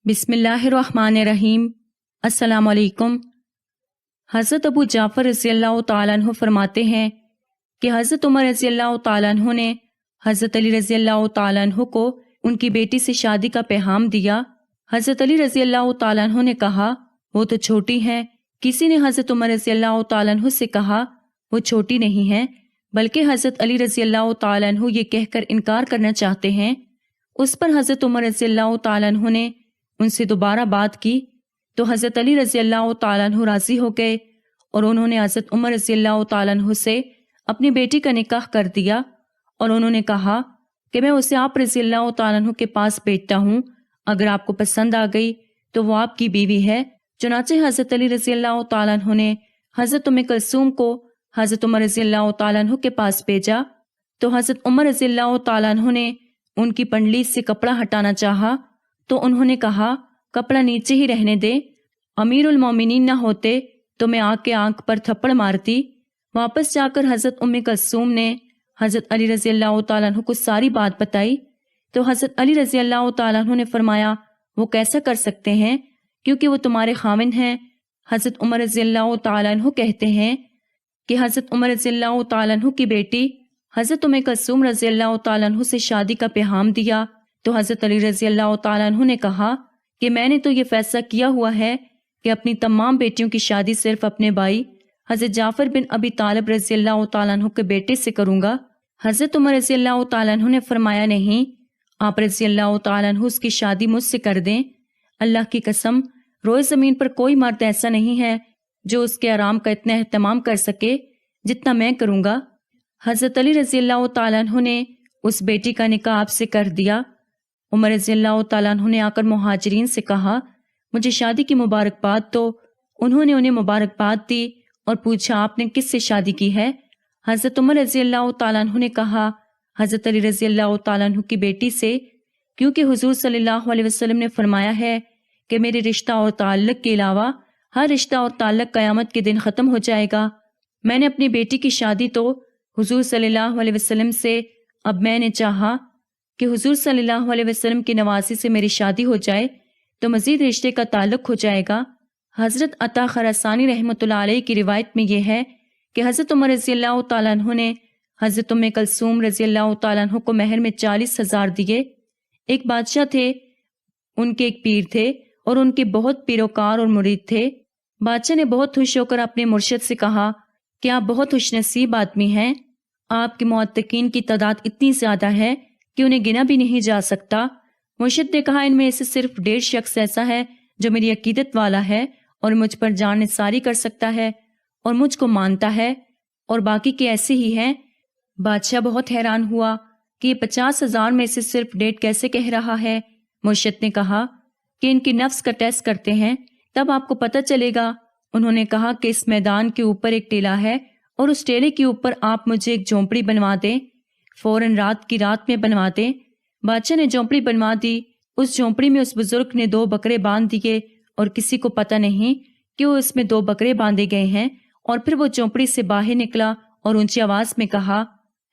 بسم اللہ الرحمن الرحیم۔ السلام علیکم۔ حضرت ابو جعفر رضی اللہ تعالیٰ عنہ فرماتے ہیں کہ حضرت عمر رضی اللہ تعالیٰ عنہ نے حضرت علی رضی اللہ تعالیٰ عنہ کو ان کی بیٹی سے شادی کا پیغام دیا۔ حضرت علی رضی اللہ تعالیٰ عنہ نے کہا وہ تو چھوٹی ہیں۔ کسی نے حضرت عمر رضی اللہ تعالیٰ عنہ سے کہا وہ چھوٹی نہیں ہیں، بلکہ حضرت علی رضی اللہ تعالیٰ عنہ یہ کہہ کر انکار کرنا چاہتے ہیں۔ اس پر حضرت عمر رضی اللہ تعالیٰ عنہ نے ان سے دوبارہ بات کی تو حضرت علی رضی اللہ تعالیٰ عنہ راضی ہو گئے اور انہوں نے حضرت عمر رضی اللہ تعالیٰ عنہ سے اپنی بیٹی کا نکاح کر دیا، اور انہوں نے کہا کہ میں اسے آپ رضی اللہ تعالیٰ عنہ کے پاس بھیجتا ہوں، اگر آپ کو پسند آ گئی تو وہ آپ کی بیوی ہے۔ چنانچہ حضرت علی رضی اللہ تعالیٰ عنہ نے حضرت ام کلثوم کو حضرت عمر رضی اللہ تعالیٰ عنہ کے پاس بھیجا تو حضرت عمر رضی اللہ تعالیٰ عنہ نے ان کی پنڈلی سے کپڑا ہٹانا چاہا تو انہوں نے کہا کپڑا نیچے ہی رہنے دے، امیر المومنین نہ ہوتے تو میں آگ کے آنکھ پر تھپڑ مارتی۔ واپس جا کر حضرت ام کلثوم نے حضرت علی رضی اللہ تعالیٰ عنہ کو ساری بات بتائی تو حضرت علی رضی اللہ تعالیٰ عنہ نے فرمایا وہ کیسا کر سکتے ہیں کیونکہ وہ تمہارے خاوند ہیں۔ حضرت عمر رضی اللہ تعالیٰ عنہ کہتے ہیں کہ حضرت عمر رضی اللہ تعالیٰ عنہ کی بیٹی حضرت ام کلثوم رضی اللہ تعالیٰ عنہ سے شادی کا پیغام دیا تو حضرت علی رضی اللہ تعالیٰ عنہ نے کہا کہ میں نے تو یہ فیصلہ کیا ہوا ہے کہ اپنی تمام بیٹیوں کی شادی صرف اپنے بھائی حضرت جعفر بن ابی طالب رضی اللہ تعالیٰ عنہ کے بیٹے سے کروں گا۔ حضرت عمر رضی اللہ تعالیٰ عنہ نے فرمایا نہیں، آپ رضی اللہ تعالیٰ عنہ اس کی شادی مجھ سے کر دیں۔ اللہ کی قسم روئے زمین پر کوئی مرد ایسا نہیں ہے جو اس کے آرام کا اتنا اہتمام کر سکے جتنا میں کروں گا۔ حضرت علی رضی اللہ تعالیٰ عنہ نے اس بیٹی کا نکاح آپ سے کر دیا۔ عمر رضی اللہ تعالیٰ عنہ نے آ کر مہاجرین سے کہا مجھے شادی کی مبارکباد دو۔ انہوں نے انہیں مبارکباد دی اور پوچھا آپ نے کس سے شادی کی ہے؟ حضرت عمر رضی اللہ تعالیٰ عنہ نے کہا حضرت علی رضی اللہ تعالیٰ عنہ کی بیٹی سے، کیونکہ حضور صلی اللہ علیہ وسلم نے فرمایا ہے کہ میرے رشتہ اور تعلق کے علاوہ ہر رشتہ اور تعلق قیامت کے دن ختم ہو جائے گا۔ میں نے اپنی بیٹی کی شادی تو حضور صلی اللہ علیہ وسلم سے، اب میں نے چاہا کہ حضور صلی اللہ علیہ وسلم کی نواسی سے میری شادی ہو جائے تو مزید رشتے کا تعلق ہو جائے گا۔ حضرت عطا خراسانی رحمۃ اللہ علیہ کی روایت میں یہ ہے کہ حضرت عمر رضی اللہ تعالیٰ عنہ نے حضرت ام کلثوم رضی اللہ تعالیٰ عنہ کو مہر میں 40,000 دیے۔ ایک بادشاہ تھے، ان کے ایک پیر تھے اور ان کے بہت پیروکار اور مرید تھے۔ بادشاہ نے بہت خوش ہو کر اپنے مرشد سے کہا کہ آپ بہت خوش نصیب آدمی ہیں، آپ کے معتقین کی تعداد اتنی زیادہ ہے کہ انہیں گنا بھی نہیں جا سکتا۔ مرشد نے کہا ان میں سے صرف 1.5 شخص ایسا ہے جو میری عقیدت والا ہے اور مجھ پر جان نثاری کر سکتا ہے اور مجھ کو مانتا ہے، اور باقی کے ایسے ہی ہیں۔ بادشاہ بہت حیران ہوا کہ یہ 50,000 میں سے صرف 1.5 کیسے کہہ رہا ہے۔ مرشد نے کہا کہ ان کی نفس کا ٹیسٹ کرتے ہیں تب آپ کو پتہ چلے گا۔ انہوں نے کہا کہ اس میدان کے اوپر ایک ٹیلہ ہے اور اس ٹیلے کے اوپر آپ مجھے ایک جھونپڑی بنوا دیں، فوراً رات کی رات میں بنوا دیں۔ بادشاہ نے جھونپڑی بنوا دی۔ اس جھونپڑی میں اس بزرگ نے 2 بکرے باندھ دیے اور کسی کو پتہ نہیں کہ وہ اس میں 2 بکرے باندھے گئے ہیں، اور پھر وہ جھونپڑی سے باہر نکلا اور اونچی آواز میں کہا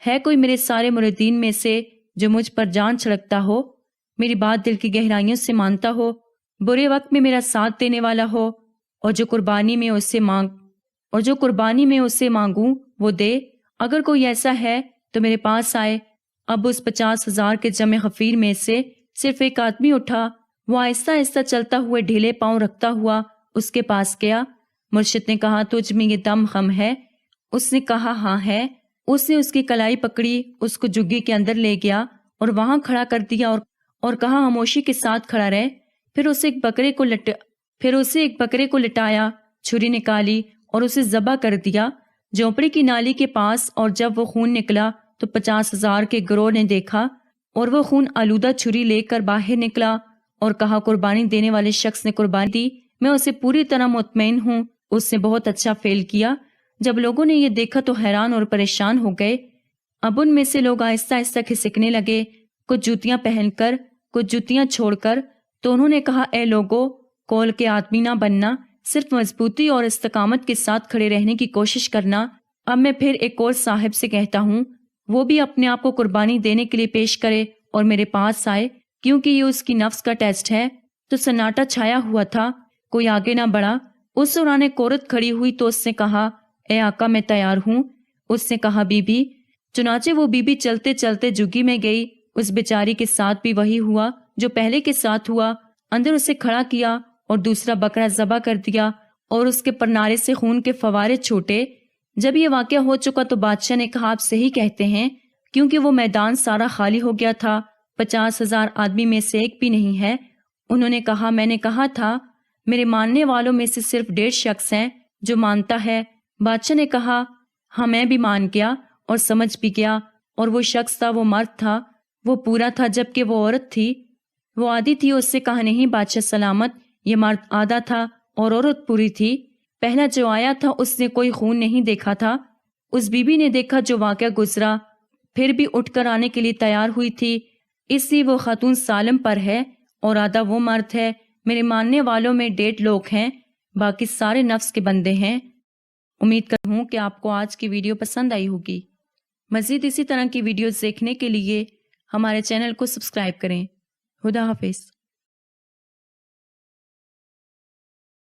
ہے کوئی میرے سارے مریدین میں سے جو مجھ پر جان چھڑکتا ہو، میری بات دل کی گہرائیوں سے مانتا ہو، برے وقت میں میرا ساتھ دینے والا ہو، اور جو قربانی میں اسے مانگوں وہ دے۔ اگر کوئی ایسا ہے تو میرے پاس آئے۔ اب اس 50,000 کے جمع غفیر میں سے صرف ایک آدمی اٹھا، وہ آہستہ آہستہ چلتا ہوئے ڈھیلے پاؤں رکھتا ہوا اس کے پاس گیا۔ مرشد نے کہا تجھ میں یہ دم خم ہے؟ اس نے کہا ہاں ہے۔ اس نے اس کی کلائی پکڑی، اس کو جگی کے اندر لے گیا اور وہاں کھڑا کر دیا اور کہا خاموشی کے ساتھ کھڑا رہے۔ پھر اسے ایک بکرے کو لٹایا، چھری نکالی اور اسے ذبح کر دیا جھونپڑی کی نالی کے پاس، اور جب وہ خون نکلا تو 50,000 کے گروہ نے دیکھا اور وہ خون آلودہ چھری لے کر باہر نکلا اور کہا قربانی دینے والے شخص نے قربانی دی، میں اسے پوری طرح مطمئن ہوں اس نے بہت اچھا فعل کیا۔ جب لوگوں نے یہ دیکھا تو حیران اور پریشان ہو گئے۔ اب ان میں سے لوگ آہستہ آہستہ کھسکنے لگے، کچھ جوتیاں پہن کر، کچھ جوتیاں چھوڑ کر۔ تو انہوں نے کہا اے لوگو، کول کے آدمی نہ بننا، صرف مضبوطی اور استقامت کے ساتھ کھڑے رہنے کی کوشش کرنا۔ اب میں پھر ایک اور صاحب سے کہتا ہوں وہ بھی اپنے آپ کو قربانی دینے کے لیے پیش کرے اور میرے پاس آئے، کیونکہ یہ اس کی نفس کا ٹیسٹ ہے۔ تو سناٹا چھایا ہوا تھا، کوئی آگے نہ بڑھا۔ اس دوران ایک عورت کھڑی ہوئی تو اس نے کہا، اے آقا میں تیار ہوں۔ اس نے کہا بی بی۔ چنانچہ وہ بی بی چلتے چلتے جھگی میں گئی۔ اس بیچاری کے ساتھ بھی وہی ہوا جو پہلے کے ساتھ ہوا۔ اندر اسے کھڑا کیا اور دوسرا بکرا ذبح کر دیا اور اس کے پرنارے سے خون کے فوارے چھوٹے۔ جب یہ واقعہ ہو چکا تو بادشاہ نے کہا، آپ صحیح کہتے ہیں، کیونکہ وہ میدان سارا خالی ہو گیا تھا، 50,000 آدمی میں سے ایک بھی نہیں ہے۔ انہوں نے کہا، میں نے کہا تھا میرے ماننے والوں میں سے صرف 1.5 شخص ہیں جو مانتا ہے۔ بادشاہ نے کہا، ہاں میں بھی مان گیا اور سمجھ بھی گیا، اور وہ شخص تھا، وہ مرد تھا، وہ پورا تھا، جبکہ وہ عورت تھی، وہ آدھی تھی۔ اس سے کہا، نہیں بادشاہ سلامت، یہ مرد آدھا تھا اور عورت پوری تھی۔ پہلا جو آیا تھا اس نے کوئی خون نہیں دیکھا تھا۔ اس بی بی نے دیکھا جو واقعہ گزرا، پھر بھی اٹھ کر آنے کے لیے تیار ہوئی تھی، اس لیے وہ خاتون سالم پر ہے اور آدھا وہ مرد ہے۔ میرے ماننے والوں میں 1.5 لوگ ہیں، باقی سارے نفس کے بندے ہیں۔ امید کرتا ہوں کہ آپ کو آج کی ویڈیو پسند آئی ہوگی۔ مزید اسی طرح کی ویڈیوز دیکھنے کے لیے ہمارے چینل کو سبسکرائب کریں۔ خدا حافظ۔